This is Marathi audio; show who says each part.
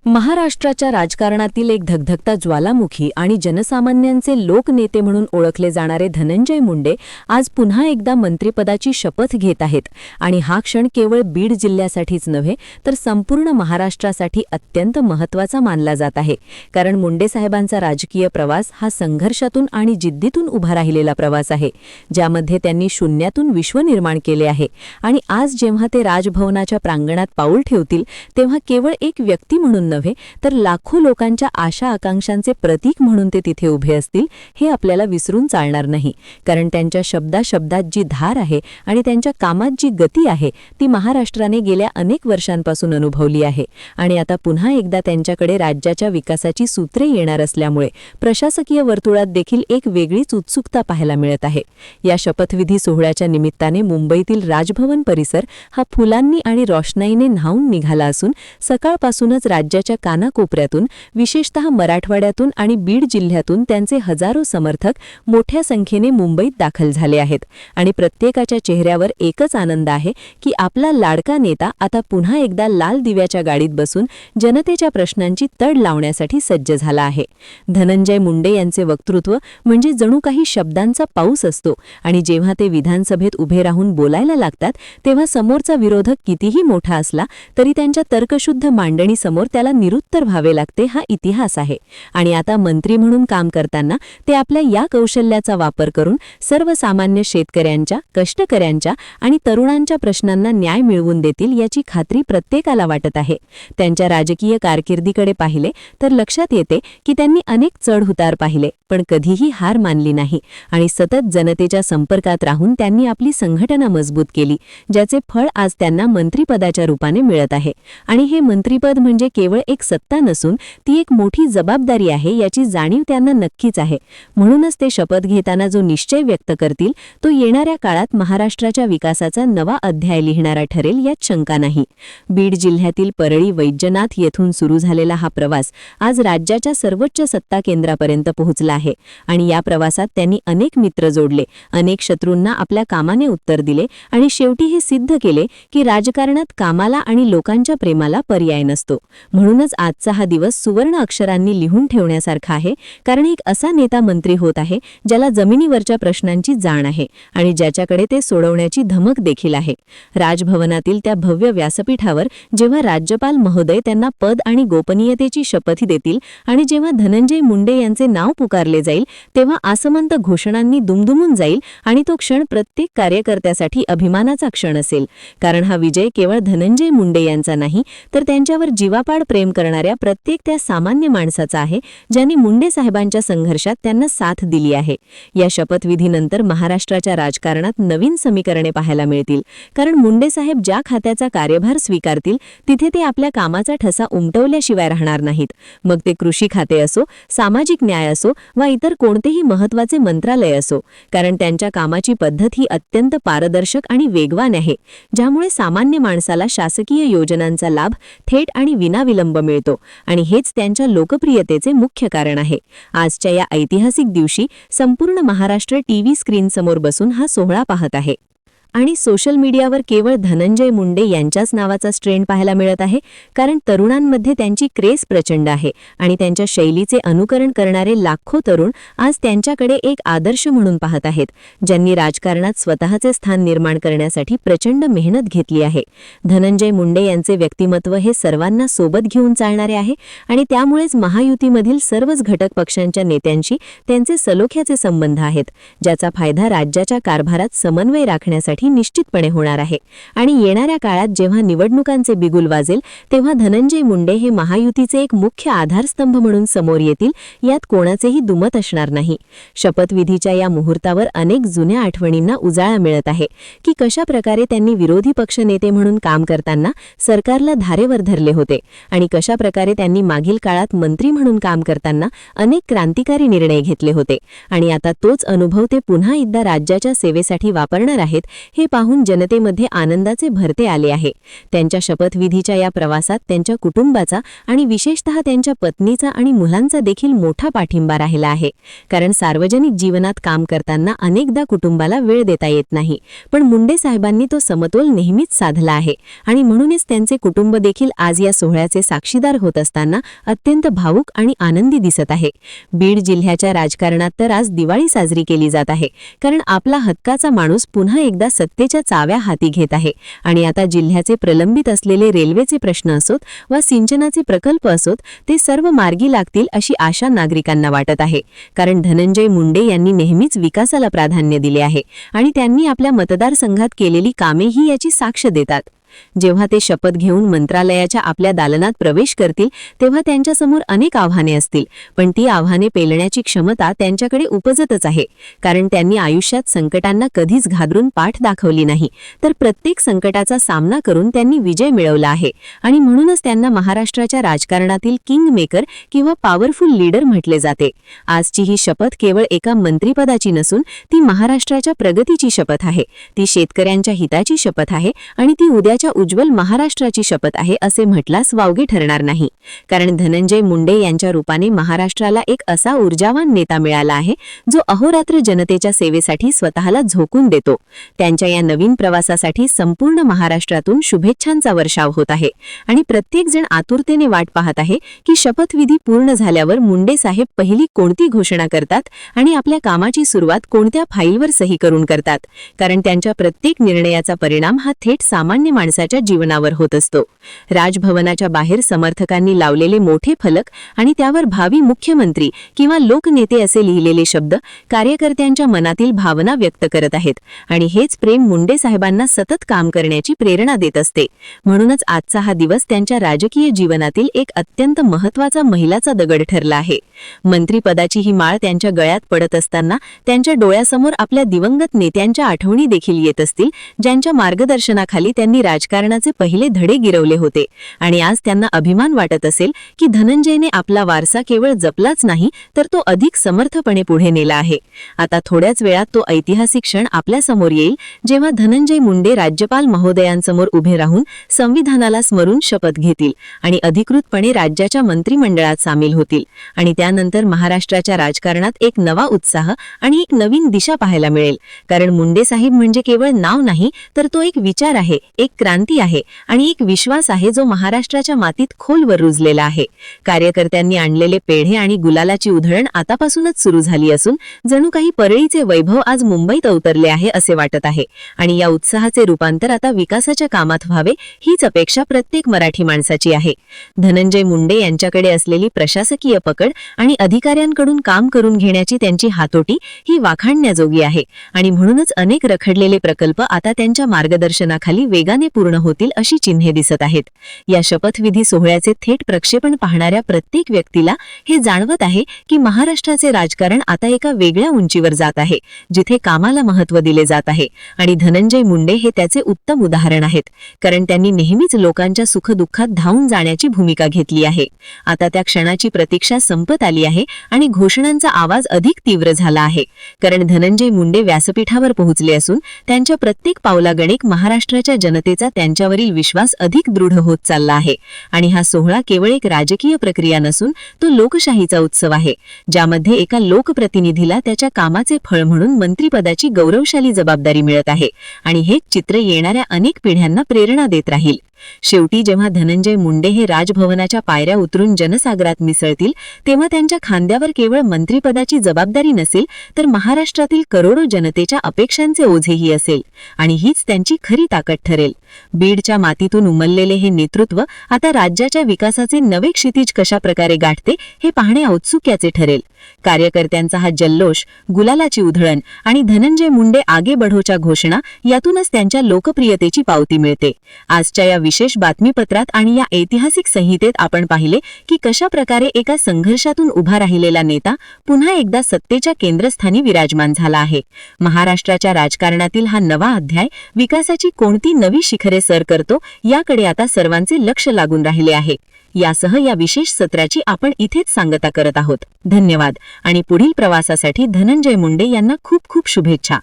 Speaker 1: महाराष्ट्राच्या राजकारणातील एक धगधगता ज्वालामुखी आणि जनसामान्यांचे लोकनेते म्हणून ओळखले जाणारे धनंजय मुंडे आज पुन्हा एकदा मंत्रिपदाची शपथ घेत आहेत आणि हा क्षण केवळ बीड जिल्ह्यासाठीच नव्हे तर संपूर्ण महाराष्ट्रासाठी अत्यंत महत्त्वाचा मानला जात आहे। कारण मुंडे साहेबांचा राजकीय प्रवास हा संघर्षातून आणि जिद्दीतून उभा राहिलेला प्रवास आहे, ज्यामध्ये त्यांनी शून्यातून विश्व निर्माण केले आहे। आणि आज जेव्हा ते राजभवनाच्या प्रांगणात पाऊल ठेवतील तेव्हा केवळ एक व्यक्ती म्हणून नव्हे तर लाखो लोकांच्या आशा आकांक्षांचे प्रतीक म्हणून ते तिथे उभे असतील हे आपल्याला विसरून चालणार नाही। कारण त्यांच्या शब्दात जी धार आहे आणि त्यांच्या कामात जी गती आहे ती महाराष्ट्राने गेल्या अनेक वर्षांपासून अनुभवली आहे। आणि आता पुन्हा एकदा त्यांच्याकडे राज्याच्या विकासाची सूत्रे येणार असल्यामुळे प्रशासकीय वर्तुळात देखील एक वेगळीच उत्सुकता पाहायला मिळत आहे। या शपथविधी सोहळ्याच्या निमित्ताने मुंबईतील राजभवन परिसर हा फुलांनी आणि रोषणाईने न्हाऊन निघाला असून सकाळपासूनच राज्याच्या कानाकोपऱ्यातून विशेषतः मराठवाड्यातून आणि बीड जिल्ह्यातून त्यांचे हजारो समर्थक मोठ्या संख्येने मुंबईत दाखल झाले आहेत। आणि प्रत्येकाच्या चेहऱ्यावर एकच आनंद आहे की आपला लाडका नेता आता पुन्हा एकदा लाल दिव्याच्या गाडीत बसून जनतेच्या प्रश्नांची तड लावण्यासाठी सज्ज झाला आहे। धनंजय मुंडे यांचे वक्तृत्व म्हणजे जणू काही शब्दांचा पाऊस असतो आणि जेव्हा ते विधानसभेत उभे राहून बोलायला लागतात तेव्हा समोरचा विरोधक कितीही मोठा असला तरी त्यांच्या तर्कशुद्ध मांडणीसमोर त्याला निरुत्तर व्हावे लागते, हा इतिहास आहे। आणि आता मंत्री म्हणून काम करताना ते आपल्या या कौशल्याचा वापर करून सर्वसामान्य शेतकऱ्यांच्या, कष्टकऱ्यांच्या आणि तरुणांच्या प्रश्नांना न्याय मिळवून देतील याची खात्री प्रत्येकाला वाटत आहे। त्यांच्या राजकीय कारकिर्दीकडे पाहिले तर लक्षात येते की त्यांनी अनेक चढ-उतार पाहिले पण कधीही हार मानली नाही आणि सतत जनतेच्या संपर्कात राहून त्यांनी आपली संघटना मजबूत केली, ज्याचे फळ आज त्यांना मंत्रिपदाच्या रूपाने मिळत आहे। आणि हे मंत्रिपद म्हणजे केवळ एक सत्ता नसून ती एक मोठी जबाबदारी आहे याची जाणीव त्यांना नक्कीच आहे। म्हणूनच ते शपथ घेताना जो निश्चय व्यक्त करतील तो येणाऱ्या काळात महाराष्ट्राच्या विकासाचा नवा अध्याय लिहिणारा ठरेल यात शंका नाही। बीड जिल्ह्यातील परळी वैजनाथ येथून सुरू झालेला हा प्रवास आज राज्याच्या सर्वोच्च सत्ता केंद्रापर्यंत पोहोचला आहे आणि या प्रवासात त्यांनी अनेक मित्र जोडले, अनेक शत्रूंना आपल्या कामाने उत्तर दिले आणि शेवटी हे सिद्ध केले की राजकारणात कामाला आणि लोकांच्या प्रेमाला पर्याय नसतो। म्हणूनच आजचा हा दिवस सुवर्ण अक्षरांनी लिहून ठेवण्यासारखा आहे, कारण एक असा नेता मंत्री होत आहे ज्याला जमिनीवरच्या प्रश्नांची जाण आहे आणि ज्याच्याकडे ते सोडवण्याची धमक देखील आहे। राजभवनातील त्या भव्य व्यासपीठावर जेव्हा राज्यपाल महोदय त्यांना पद आणि गोपनीयतेची शपथ देतील आणि जेव्हा धनंजय मुंडे यांचे नाव पुकारले जाईल तेव्हा आसमंत घोषणांनी दुमदुमून जाईल आणि तो क्षण प्रत्येक कार्यकर्त्यासाठी अभिमानाचा क्षण असेल। कारण हा विजय केवळ धनंजय मुंडे यांचा नाही तर त्यांच्यावर जीवापाड प्रेम करणाऱ्या प्रत्येक त्या सामान्य माणसाचा आहे ज्यांनी मुंडे साहेबांच्या संघर्षात त्यांना साथ दिली आहे। या शपथविधीनंतर महाराष्ट्राच्या राजकारणात नवीन समीकरणे पाहायला मिळतील, कारण मुंडे साहेब ज्या खात्याचा कार्यभार स्वीकारतील तिथे ते आपल्या कामाचा ठसा उमटवल्याशिवाय राहणार नाहीत। मग ते कृषी खाते असो, सामाजिक न्याय असो वा इतर कोणतेही महत्त्वाचे मंत्रालय असो, कारण त्यांच्या कामाची पद्धत ही अत्यंत पारदर्शक आणि वेगवान आहे, ज्यामुळे सामान्य माणसाला शासकीय योजनांचा लाभ थेट आणि विनाविलंब मिळतो आणि हेच त्यांच्या लोकप्रियतेचे मुख्य कारण आहे। आजच्या या ऐतिहासिक दिवशी संपूर्ण महाराष्ट्र टीव्ही स्क्रीनसमोर बसून हा सोहळा पाहत आहे आणि सोशल मीडियावर केवळ धनंजय मुंडे यांच्याच नावाचा ट्रेंड पाहायला मिळत आहे, कारण तरुणांमध्ये त्यांची क्रेझ प्रचंड आहे आणि त्यांच्या शैलीचे अनुकरण करणारे लाखो तरुण आज त्यांच्याकडे एक आदर्श म्हणून पाहत आहेत, ज्यांनी राजकारणात स्वतःचे स्थान निर्माण करण्यासाठी प्रचंड मेहनत घेतली आहे। धनंजय मुंडे यांचे व्यक्तिमत्व हे सर्वांना सोबत घेऊन चालणारे आहे आणि त्यामुळेच महायुतीमधील सर्वच घटक पक्षांच्या नेत्यांशी त्यांचे सलोख्याचे संबंध आहेत, ज्याचा फायदा राज्याच्या कारभारात समन्वय राखण्यासाठी निश्चितपणे होणार आहे। आणि येणाऱ्या काळात जेव्हा निवडणुकांचे बिगुल वाजेल तेव्हा धनंजय मुंडे हे महायुतीचे एक मुख्य आधारस्तंभ म्हणून समोर येतील, यात कोणाचेही दुमत असणार नाही। शपथविधीच्या या मुहूर्तावर अनेक जुन्या आठवणींना उजाळा मिळत आहे की कशा प्रकारे त्यांनी विरोधी पक्ष नेते म्हणून काम करताना सरकारला धारेवर धरले होते आणि कशा प्रकारे त्यांनी मागील काळात मंत्री म्हणून काम करताना अनेक क्रांतिकारी निर्णय घेतले होते आणि आता तोच अनुभव ते पुन्हा एकदा राज्याच्या सेवेसाठी वापरणार आहेत हे पाहून जनतेमध्ये आनंदाचे भरते आले आहे. त्यांच्या शपथविधीच्या या प्रवासात त्यांच्या कुटुंबाचा आणि विशेषतः त्यांच्या पत्नीचा आणि मुलांचा देखील मोठा पाठिंबा राहिला आहे. कारण सार्वजनिक जीवनात काम करताना अनेकदा कुटुंबाला वेळ देता येत नाही, पण मुंडे साहेबांनी तो समतोल नेहमीच साधला आहे आणि म्हणूनच त्यांचे कुटुंब देखील आज या सोहळ्याचे साक्षीदार होत असताना अत्यंत भावुक आणि आनंदी दिसत आहे. बीड जिल्ह्याच्या राजकारणात तर आज दिवाळी साजरी केली जात आहे, कारण आपला हक्काचा माणूस पुन्हा एकदा सत्तेच्या चाव्या हाती घेत आहे आणि आता जिल्ह्याचे प्रलंबित असलेले रेल्वेचे प्रश्न असोत वा सिंचनाचे प्रकल्प असोत, ते सर्व मार्गी लागतील अशी आशा नागरिकांना वाटत आहे. कारण धनंजय मुंडे यांनी नेहमीच विकासाला प्राधान्य दिले आहे आणि त्यांनी आपल्या मतदारसंघात केलेली कामेही याची साक्ष देतात. जेव्हा ते शपथ घेऊन मंत्रालयाच्या आपल्या दालनात प्रवेश करतील तेव्हा त्यांच्यासमोर अनेक आव्हाने असतील, पण ती आव्हाने पेलण्याची क्षमता त्यांच्याकडे उपजतच आहे. कारण त्यांनी आयुष्यात संकटांना कधीच घाबरून पाठ दाखवली नाही, तर प्रत्येक संकटाचा सामना करून त्यांनी विजय मिळवला आहे आणि म्हणूनच त्यांना महाराष्ट्राच्या राजकारणातील किंग मेकर किंवा पॉवरफुल लीडर म्हटले जाते. आजची ही शपथ केवळ एका मंत्रिपदाची नसून ती महाराष्ट्राच्या प्रगतीची शपथ आहे, ती शेतकऱ्यांच्या हिताची शपथ आहे आणि ती उद्याच्या उज्ज्वल महाराष्ट्राची शपथ आहे असे म्हटल्यास वावगे ठरणार नाही. कारण धनंजय मुंडे यांच्या रूपाने महाराष्ट्राला एक असा ऊर्जावान नेता मिळाला आहे जो अहोरात्र जनतेच्या सेवेसाठी स्वतःला झोकून देतो. त्यांच्या या नवीन प्रवासासाठी संपूर्ण महाराष्ट्रातून शुभेच्छांचा वर्षाव होत आहे आणि प्रत्येक जण आतुरतेने वाट पाहत आहे की शपथविधी पूर्ण झाल्यावर मुंडे साहेब पहिली कोणती घोषणा करतात आणि आपल्या कामाची सुरुवात कोणत्या फाईलवर सही करून करतात. कारण त्यांच्या प्रत्येक निर्णयाचा परिणाम हा थेट सामान्य माणसाच्या जीवनावर होत असतो. राजभवनाच्या बाहेर समर्थकांनी लावलेले मोठे फलक आणि त्यावर भावी मुख्यमंत्री किंवा लोकनेते असे लिहिलेले शब्द कार्यकर्त्यांच्या मनातील भावना व्यक्त करत आहेत आणि हेच प्रेम मुंडे साहेबांना सतत काम करण्याची प्रेरणा देत असते. म्हणूनच आजचा हा दिवस त्यांच्या राजकीय जीवनातील एक अत्यंत महत्त्वाचा मैलाचा दगड ठरला आहे. मंत्रिपदाची ही माळ त्यांच्या गळ्यात पडत असताना त्यांच्या डोळ्यासमोर आपल्या दिवंगत नेत्यांच्या आठवणी देखील येत असतील, ज्यांच्या मार्गदर्शनाखाली त्यांनी राजकारणाचे पहिले धडे गिरवले होते आणि आज त्यांना अभिमान वाटत असेल की धनंजयने आपला वारसा केवळ जपलाच नाही तर तो अधिक समर्थपणे पुढे नेला आहे. आता थोड्याच वेळात तो ऐतिहासिक क्षण आपल्या समोर येईल जेव्हा धनंजय मुंडे राज्यपाल महोदयांसमोर उभे राहून संविधानाला स्मरून शपथ घेतील आणि अधिकृतपणे राज्याच्या मंत्रिमंडळात सामील होतील आणि त्यानंतर महाराष्ट्राच्या राजकारणात एक नवा उत्साह आणि एक नवीन दिशा पाहायला मिळेल. कारण मुंडे साहेब म्हणजे केवळ नाव नाही तर तो एक विचार आहे, एक क्रांती आहे आणि एक विश्वास आहे जो महाराष्ट्राच्या मातीत खोलवर रुजलेला आहे. कार्यकर्त्यांनी आणलेले पेढे आणि गुलालाची उधळण आतापासूनच सुरू झाली असून जणू काही परळीचे वैभव आज मुंबईत अवतरले आहे असे वाटत आहे आणि या उत्साहाचे रूपांतर आता विकासाच्या कामात व्हावे हीच अपेक्षा प्रत्येक मराठी माणसाची आहे. धनंजय मुंडे यांच्याकडे असलेली प्रशासकीय पकड आणि अधिकाऱ्यांकडून काम करून घेण्याची त्यांची हातोटी ही वाखाणण्याजोगी आहे आणि म्हणूनच अनेक रखडलेले प्रकल्प आता त्यांच्या मार्गदर्शनाखाली वेगाने पूर्ण होतील अशी चिन्हे दिसत आहेत. या शपथविधी सोहळ्याचे थेट प्रक्षेपण पाहणाऱ्या प्रत्येक व्यक्तीला हे जाणवत आहे की महाराष्ट्राचे राजकारण आता एका वेगळ्या उंचीवर जात आहे, जिथे कामाला महत्त्व दिले जात आहे आणि धनंजय मुंडे हे त्याचे उत्तम उदाहरण आहेत. कारण त्यांनी नेहमीच लोकांच्या सुखदुःखात धावून जाण्याची भूमिका घेतली आहे. आता त्या क्षणाची प्रतीक्षा संपत आली आहे आणि घोषणांचा आवाज अधिक तीव्र झाला आहे. कारण धनंजय मुंडे व्यासपीठावर पोहोचले असून त्यांच्या प्रत्येक पावलागणिक महाराष्ट्राच्या जनतेचा त्यांच्यावरील विश्वास अधिक दृढ होत चालला आहे आणि हा सोहळा केवळ एक राजकीय प्रक्रिया नसून तो लोकशाहीचा उत्सव आहे, ज्यामध्ये एका लोकप्रतिनिधीला त्याच्या कामाचे फळ म्हणून मंत्रिपदाची गौरवशाली जबाबदारी मिळत आहे आणि हे चित्र येणाऱ्या अनेक पिढ्यांना प्रेरणा देत राहील. शेवटी जेव्हा धनंजय मुंडे हे राजभवनाच्या पायऱ्या उतरून जनसागरात मिसळतील तेव्हा त्यांच्या खांद्यावर केवळ मंत्रिपदाची जबाबदारी नसेल तर महाराष्ट्रातील करोडो जनतेच्या अपेक्षांचे ओझेही असेल आणि हीच त्यांची खरी ताकद ठरेल. बीडच्या मातीतून उमललेले हे नेतृत्व आता राज्याच्या विकासाचे नवे क्षितिज कशा प्रकारे गाठते हे पाहणे औत्सुक्याचे ठरेल. कार्यकर्त्यांचा हा जल्लोष, गुलालाची उधळण आणि धनंजय मुंडे आगे बढोच्या घोषणा यातूनच त्यांच्या लोकप्रियतेची पावती मिळते. आजच्या या विशेष बातमीपत्रात आणि या ऐतिहासिक संहितेत आपण पाहिले की कशा प्रकारे एका संघर्षातून उभा राहिलेला नेता पुन्हा एकदा सत्तेच्या केंद्रस्थानी विराजमान झाला आहे. महाराष्ट्राच्या राजकारणातील हा नवा अध्याय विकासाची कोणती नवी शिखरे सर करतो याकडे आता सर्वांचे लक्ष लागून राहिले आहे. यासह या विशेष सत्राची आपण इथेच सांगता करत आहोत. धन्यवाद आणि पुढील प्रवासासाठी धनंजय मुंडे यांना खूप खूप शुभेच्छा.